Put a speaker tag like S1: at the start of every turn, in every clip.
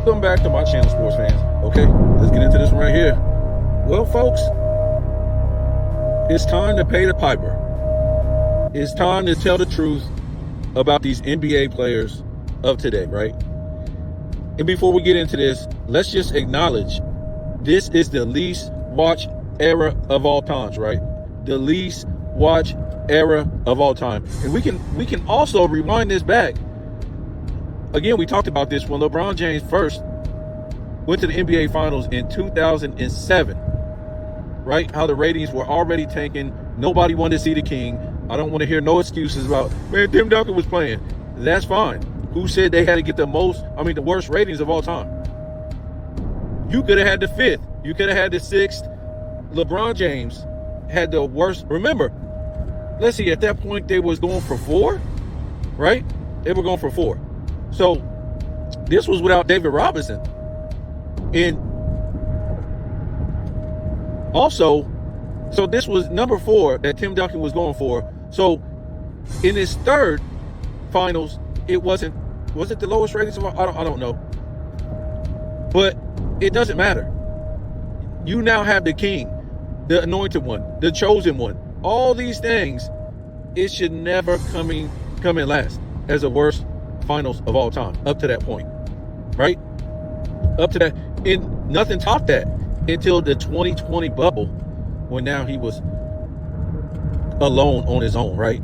S1: Welcome back to my channel, sports fans. Okay, let's get into this one right here. Well, folks, it's time to pay the piper. It's time to tell the truth about these NBA players of today, right? And before we get into this, let's just acknowledge this is the least watched era of all times, right? The least watched era of all time. And we can also rewind this back. Again, we talked about this when LeBron James first went to the NBA Finals in 2007, right? How the ratings were already tanking. Nobody wanted to see the King. I don't want to hear no excuses about, man, Tim Duncan was playing. That's fine. Who said they had to get the worst ratings of all time? You could have had the fifth. You could have had the sixth. LeBron James had the worst. Remember, let's see, at that point, they was going for 4, right? They were going for 4. So this was without David Robinson. And also, so this was number 4 that Tim Duncan was going for. So in his third finals, was it the lowest ratings of all? I don't know. But it doesn't matter. You now have the King, the anointed one, the chosen one. All these things, it should never come in last as the worst finals of all time up to that point, right? Up to that, and nothing topped that until the 2020 bubble, when now he was alone on his own, right?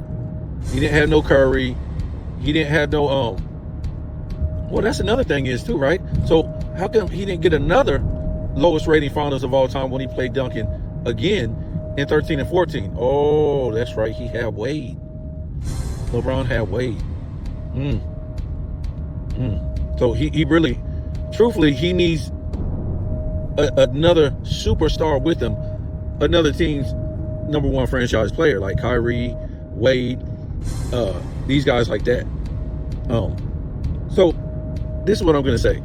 S1: He didn't have no Curry, he didn't have no well, that's another thing is too, right? So how come he didn't get another lowest rating finals of all time when he played Duncan again in 13 and 14? Oh, that's right, he had Wade. LeBron had Wade. So he really, truthfully, he needs another superstar with him, another team's number 1 franchise player like Kyrie, Wade, these guys like that. So this is what I'm going to say.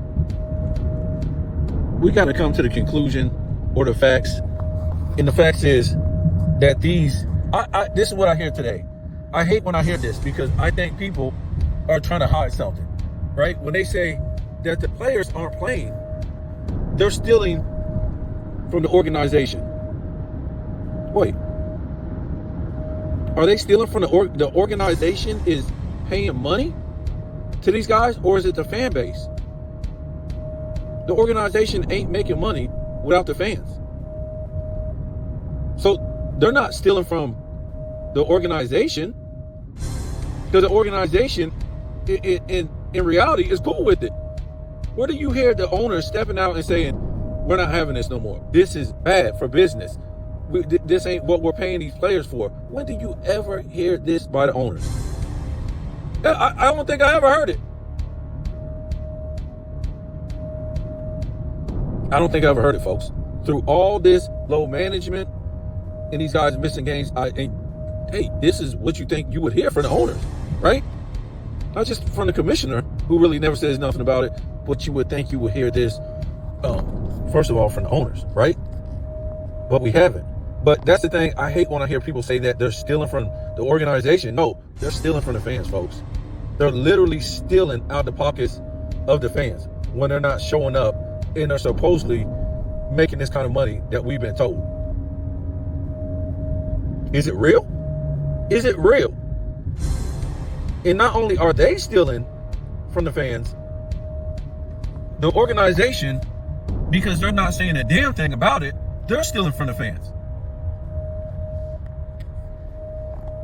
S1: We got to come to the conclusion or the facts. And the facts is that this is what I hear today. I hate when I hear this because I think people are trying to hide something, right? When they say that the players aren't playing, they're stealing from the organization. Wait, are they stealing from the organization is paying money to these guys, or is it the fan base? The organization ain't making money without the fans. So they're not stealing from the organization, because the organization in reality is cool with it. Where do you hear the owners stepping out and saying, we're not having this no more? This is bad for business. This ain't what we're paying these players for. When do you ever hear this by the owners? I don't think I ever heard it. I don't think I ever heard it, folks. Through all this low management and these guys missing games, hey, this is what you think you would hear from the owners, right? Not just from the commissioner, who really never says nothing about it, but you would think you would hear this, first of all, from the owners, right? But we haven't. But that's the thing. I hate when I hear people say that they're stealing from the organization. No, they're stealing from the fans, folks. They're literally stealing out the pockets of the fans when they're not showing up and they're supposedly making this kind of money that we've been told. Is it real? Is it real? And not only are they stealing from the fans, the organization, because they're not saying a damn thing about it, they're stealing from the fans.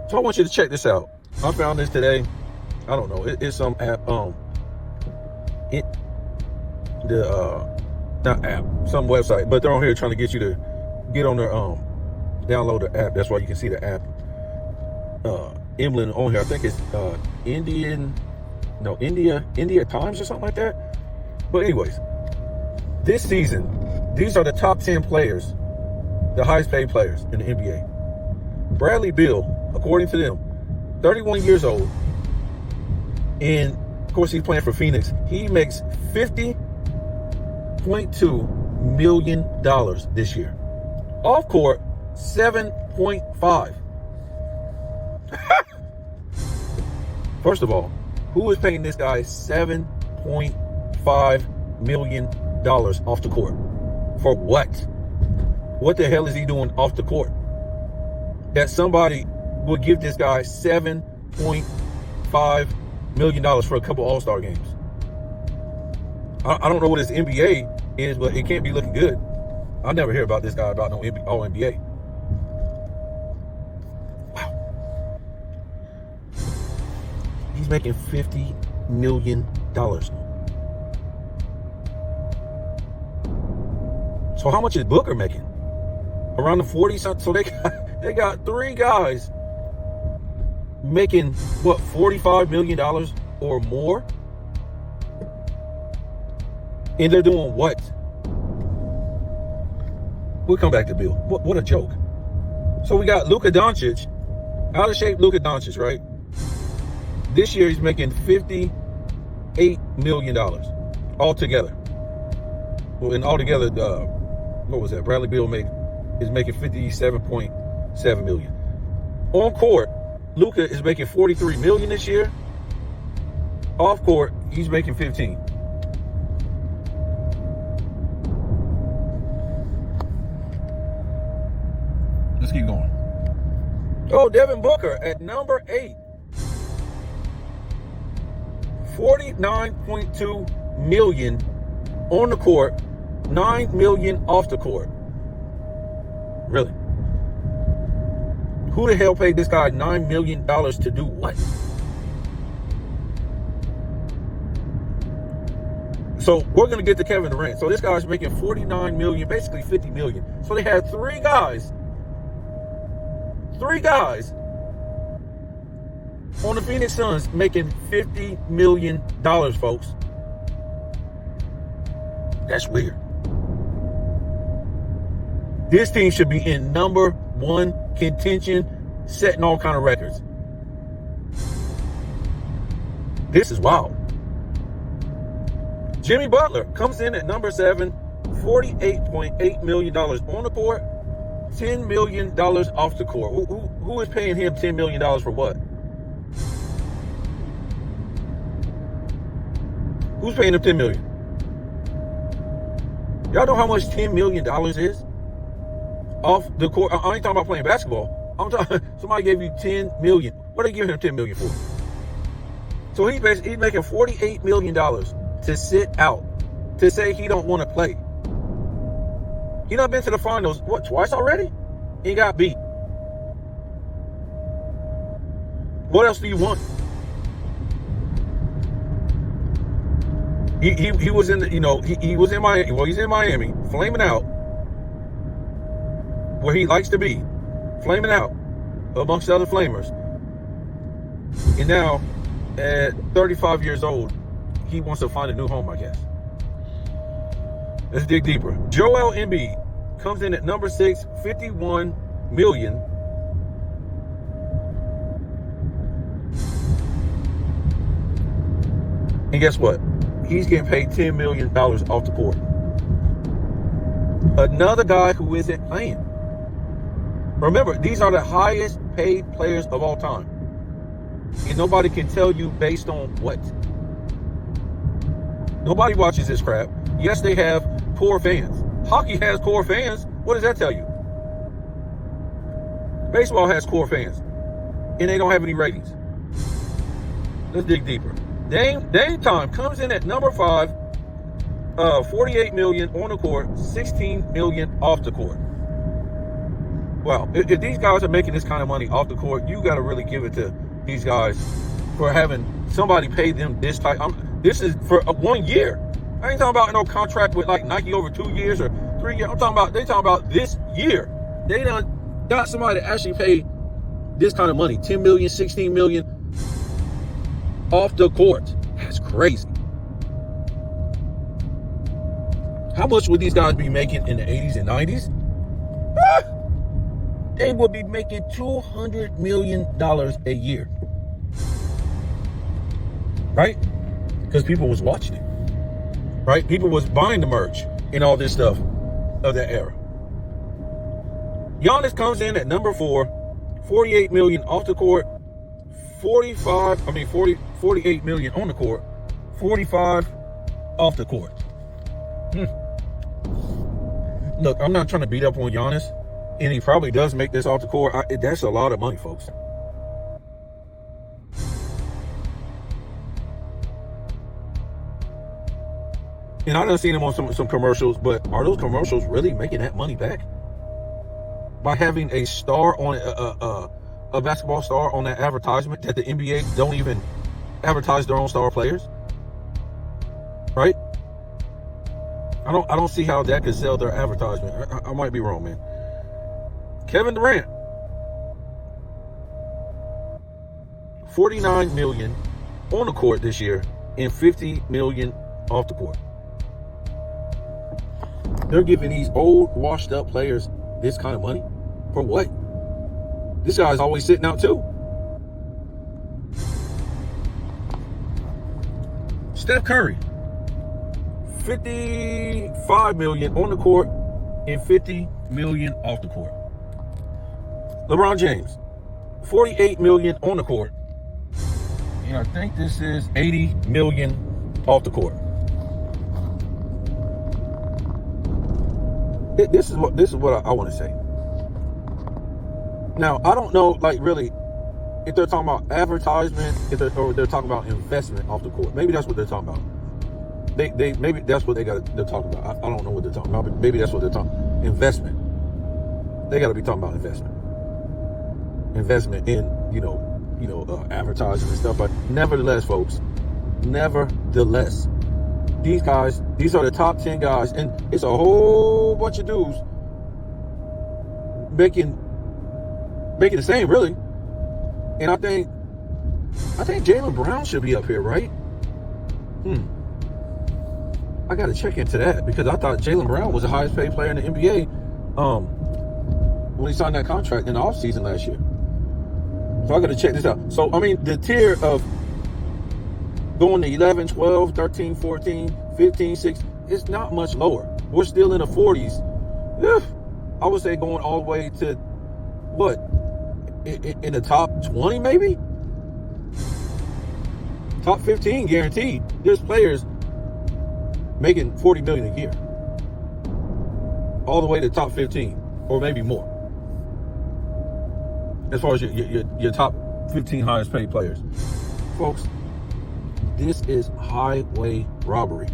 S1: So I want you to check this out. I found this today. I don't know. It's some app. Not app, some website, but they're on here trying to get you to get on their download the app. That's why you can see the app emblem on here. I think it's India Times or something like that. But anyways, this season, these are the top 10 players, the highest paid players in the NBA. Bradley Beal, according to them, 31 years old, and of course he's playing for Phoenix. He makes $50.2 million this year. Off court, 7.5. First of all, who is paying this guy $7.5 million off the court. For what? What the hell is he doing off the court? That somebody would give this guy $7.5 million for a couple All-Star games. I don't know what his NBA is, but it can't be looking good. I never hear about this guy about no All-NBA. Wow. He's making $50 million. So how much is Booker making? Around the 40 something. So they got three guys making what, $45 million or more? And they're doing what? We'll come back to Bill. What a joke. So we got Luka Doncic, out of shape Luka Doncic, right? This year he's making $58 million altogether. Well, and altogether, what was that? Bradley Beal is making $57.7 million. On court, Luka is making $43 million this year. Off court, he's making 15. Let's keep going. Oh, Devin Booker at number 8. $49.2 million on the court, $9 million off the court. Really? Who the hell paid this guy $9 million to do what? So we're going to get to Kevin Durant. So this guy's making $49 million, basically $50 million. So they had three guys on the Phoenix Suns making $50 million, folks. That's weird. This team should be in number 1 contention, setting all kind of records. This is wild. Jimmy Butler comes in at number 7, $48.8 million on the court, $10 million off the court. Who is paying him $10 million for what? Who's paying him $10 million? Y'all know how much $10 million is? Off the court. I ain't talking about playing basketball. I'm talking, somebody gave you $10 million. What are they giving him $10 million for? So he's making $48 million to sit out, to say he don't want to play. He done been to the finals, what, twice already? He got beat. What else do you want? He was in the, he was in Miami. Well, he's in Miami, flaming out, where he likes to be, flaming out amongst other flamers. And now, at 35 years old, he wants to find a new home, I guess. Let's dig deeper. Joel Embiid comes in at number 6, $51 million. And guess what? He's getting paid $10 million off the court. Another guy who isn't playing. Remember, these are the highest paid players of all time. And nobody can tell you based on what. Nobody watches this crap. Yes, they have core fans. Hockey has core fans. What does that tell you? Baseball has core fans. And they don't have any ratings. Let's dig deeper. Dame Time comes in at number 5. $48 million on the court, $16 million off the court. Wow. If these guys are making this kind of money off the court, you got to really give it to these guys for having somebody pay them this type. This is for 1 year. I ain't talking about no contract with like Nike over 2 years or 3 years. They talking about this year. They done got somebody to actually pay this kind of money, $10 million, $16 million off the court. That's crazy. How much would these guys be making in the 80s and 90s? They would be making $200 million a year. Right? Because people was watching it. Right? People was buying the merch and all this stuff of that era. Giannis comes in at number 4, $48 million off the court, $48 million on the court, $45 off the court. Look, I'm not trying to beat up on Giannis, and he probably does make this off the court. That's a lot of money, folks. And I done seen him on some commercials, but are those commercials really making that money back? By having a star on a basketball star on that advertisement that the NBA don't even advertise their own star players, right? I don't see how that could sell their advertisement. I might be wrong, man. Kevin Durant, $49 million on the court this year and $50 million off the court. They're giving these old, washed-up players this kind of money for what? This guy's always sitting out too. Steph Curry, $55 million on the court and $50 million off the court. LeBron James, $48 million on the court, and I think this is $80 million off the court. This is what I want to say. Now, I don't know, like, really, if they're talking about advertisement, or they're talking about investment off the court. Maybe that's what they're talking about. Maybe that's what they're talking about. I don't know what they're talking about, but maybe that's what they're talking about. Investment. They got to be talking about investment. Investment in, advertising and stuff. But nevertheless, folks, these guys, these are the top 10 guys, and it's a whole bunch of dudes making the same, really. And I think Jaylen Brown should be up here, right? I got to check into that, because I thought Jaylen Brown was the highest paid player in the NBA when he signed that contract in the offseason last year. So I got to check this out. So, I mean, the tier of going to 11, 12, 13, 14, 15, 16, it's not much lower. We're still in the 40s. I would say going all the way to, what, in the top 20 maybe? Top 15 guaranteed. There's players making $40 million a year. All the way to top 15, or maybe more. As far as your top 15 highest paid players. Folks, this is highway robbery.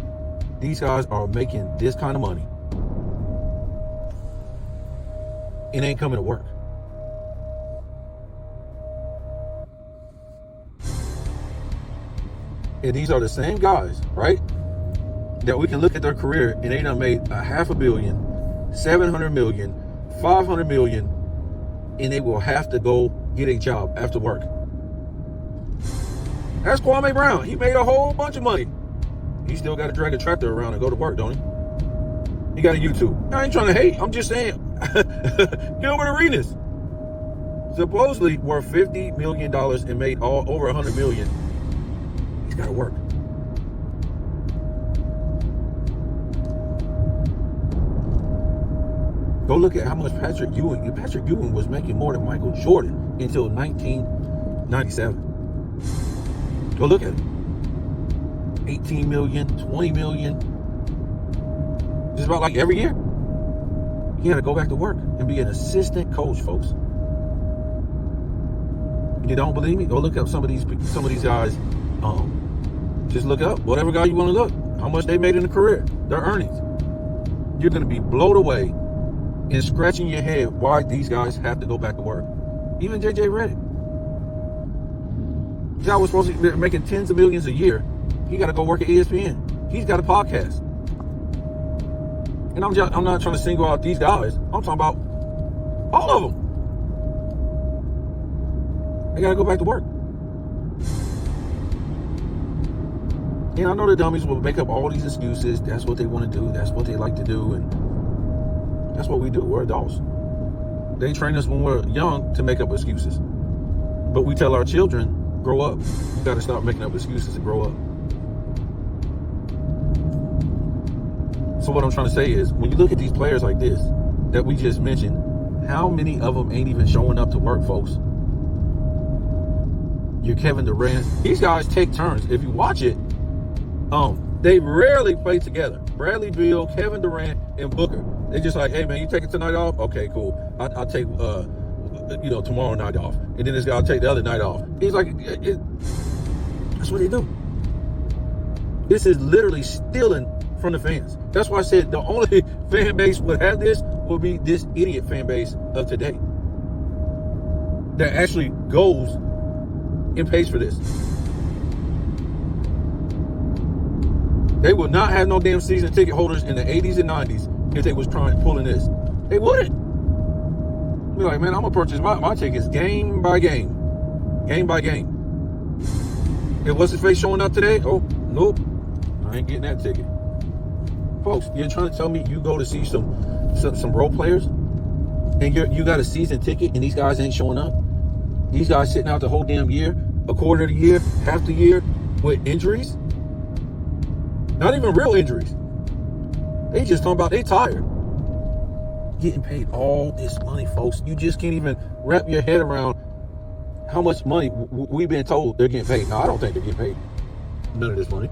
S1: These guys are making this kind of money. It ain't coming to work. And these are the same guys, right? That we can look at their career and they done made $500 million, $700 million, $500 million, and they will have to go get a job after work. That's Kwame Brown. He made a whole bunch of money. He still got to drag a tractor around and go to work, don't he? He got a YouTube. I ain't trying to hate. I'm just saying. Gilbert Arenas, supposedly worth $50 million and made over $100 million. He's got to work. Go look at how much Patrick Ewing was making more than Michael Jordan until 1997. Go look at it. 18 million, 20 million. Just about like every year. He had to go back to work and be an assistant coach, folks. You don't believe me? Go look up some of these guys. Just look up whatever guy you want to look. How much they made in a career. Their earnings. You're going to be blown away and scratching your head why these guys have to go back to work. Even JJ Redick. This guy was supposed to be making tens of millions a year. He got to go work at ESPN. He's got a podcast. And I'm not trying to single out these guys. I'm talking about all of them. They got to go back to work. And I know the dummies will make up all these excuses. That's what they want to do. That's what they like to do. And that's what we do. We're adults. They train us when we're young to make up excuses. But we tell our children, grow up. You got to stop making up excuses and grow up. So what I'm trying to say is, when you look at these players like this, that we just mentioned, how many of them ain't even showing up to work, folks? You're Kevin Durant. These guys take turns. If you watch it, They rarely play together. Bradley Beal, Kevin Durant, and Booker. They just like, hey man, you taking tonight off? Okay, cool. I'll take tomorrow night off, and then this guy will take the other night off. He's like, that's what they do. This is literally stealing from the fans. That's why I said the only fan base would have this will be this idiot fan base of today that actually goes and pays for this. They would not have no damn season ticket holders in the 80s and 90s if they was pulling this. They wouldn't. Be like, man, I'm gonna purchase my tickets game by game. Game by game. And what's his face showing up today? Oh, nope. I ain't getting that ticket. Folks, you're trying to tell me you go to see some role players and you got a season ticket and these guys ain't showing up? These guys sitting out the whole damn year, a quarter of the year, half the year with injuries? Not even real injuries. They just talking about they tired. Getting paid all this money, folks. You just can't even wrap your head around how much money we've been told they're getting paid. Now, I don't think they're getting paid none of this money.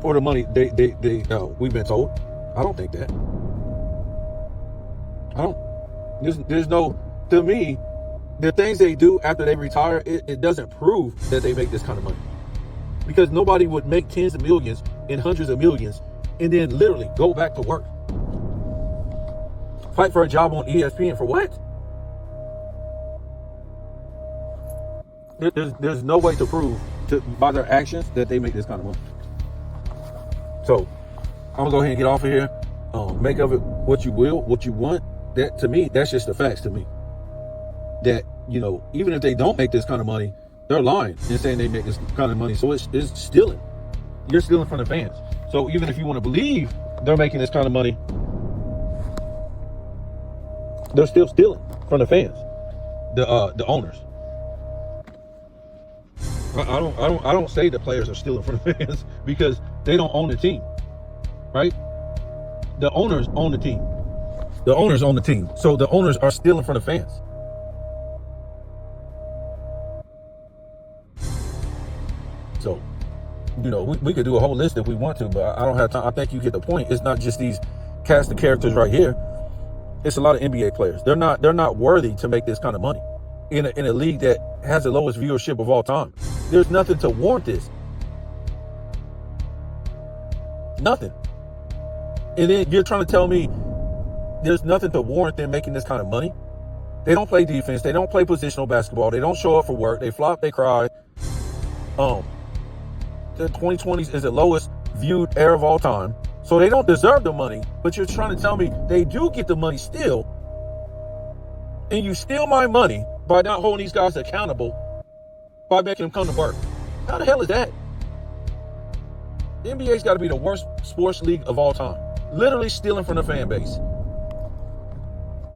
S1: For the money we've been told. I don't think that. I don't. There's no, to me, the things they do after they retire, it doesn't prove that they make this kind of money. Because nobody would make tens of millions and hundreds of millions and then literally go back to work. Fight for a job on ESPN for what? There's no way to prove by their actions that they make this kind of money. So I'm gonna go ahead and get off of here. Make of it what you will, what you want. That to me, that's just the facts to me. That, even if they don't make this kind of money, they're lying and saying they make this kind of money. So it's stealing. You're stealing from the fans. So even if you want to believe they're making this kind of money, they're still stealing from the fans, the owners. I don't say the players are stealing from the fans because they don't own the team, right? The owners own the team. The owners own the team. So the owners are stealing from the fans. So, we could do a whole list if we want to, but I don't have time. I think you get the point. It's not just these cast of characters right here. It's a lot of NBA players. They're not worthy to make this kind of money in a league that has the lowest viewership of all time. There's nothing to warrant this. Nothing. And then you're trying to tell me there's nothing to warrant them making this kind of money? They don't play defense. They don't play positional basketball. They don't show up for work. They flop. They cry. The 2020s is the lowest viewed era of all time. So they don't deserve the money, but you're trying to tell me they do get the money still. And you steal my money by not holding these guys accountable by making them come to work. How the hell is that? The NBA's got to be the worst sports league of all time. Literally stealing from the fan base.